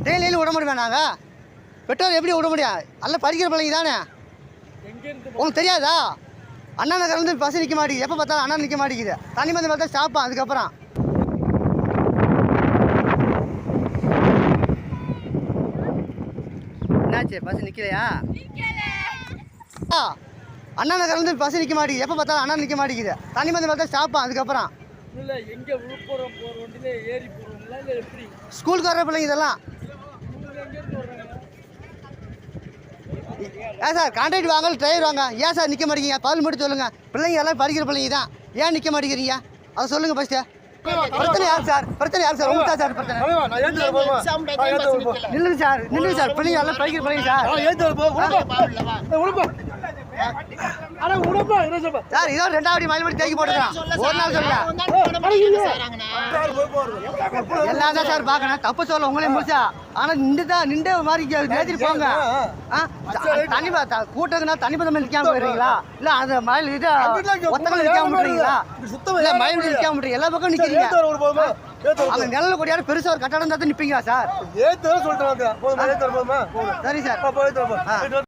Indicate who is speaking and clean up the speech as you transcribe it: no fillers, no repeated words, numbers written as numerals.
Speaker 1: டெய்லியும் விட முடியுமா நாங்கள்? பெட்ரோல் எப்படி விட முடியும்? எல்லாம் படிக்கிற பிள்ளைங்க தானே. உங்களுக்கு தெரியாதா? அண்ணா நகர் வந்து பஸ் நிற்க மாட்டேங்குது. எப்போ பார்த்தாலும் அண்ணா நிற்க மாட்டேங்குது. தண்ணி வந்து பார்த்தா ஸ்டாப்பா. அதுக்கப்புறம் என்னாச்சு? பஸ் நிற்கலையா? அண்ணா நகர் வந்து பஸ் நிற்க மாட்டேங்குது. எப்போ பார்த்தாலும் அண்ணா நிற்க மாட்டேங்குது. தண்ணி வந்து பார்த்தா ஸ்டாப்பா. அதுக்கப்புறம் ஸ்கூலுக்கு வர்ற பிள்ளைங்க இதெல்லாம் ஏன் சார் கான்ட்ராக்ட் வாங்க, டிரைவர் வாங்க, ஏன் சார் நிற்க மாட்டேங்கிறீங்க? பதில் மட்டும் சொல்லுங்கள். பிள்ளைங்க எல்லாம் படிக்கிற பிள்ளைங்க தான், ஏன் நிற்க மாட்டேங்கிறீங்க? அதை சொல்லுங்கள் ஃபஸ்ட்டு. பிரச்சனை யார் சார்? பிரச்சனை யார் சார்? உங்களுக்கு தான் சார் பிரச்சனை. நில்லுங்க சார், நில்லுங்க சார். பிள்ளைங்க எல்லாம் படிக்கிற பிள்ளைங்க சார். சார் இதோ 2வது மைல் மட்டும் தேக்கி போட்டுக்கலாம். ஒரு நாள் சொல்லல எல்லாம் தான் சார் பார்க்கணும். தப்பு சொல்ல உங்களே முடிச்சா. ஆனால் நின்று மாதிரி நேற்று போங்க. தண்ணி கூட்டதுன்னா தண்ணி பதம் நிற்காம போயிடுறீங்களா? இல்லை அந்த மயில் இது ஒத்தங்கள் நிற்காம விட்டுறீங்களா? இல்லை மயில் நிற்காம விட்டுறீங்க. எல்லா பக்கம் நிற்கிறீங்க. அந்த நிழல கொடியாரு பெருசாக ஒரு கட்டடம் தான் நிற்பீங்களா சார்? சரி சார்.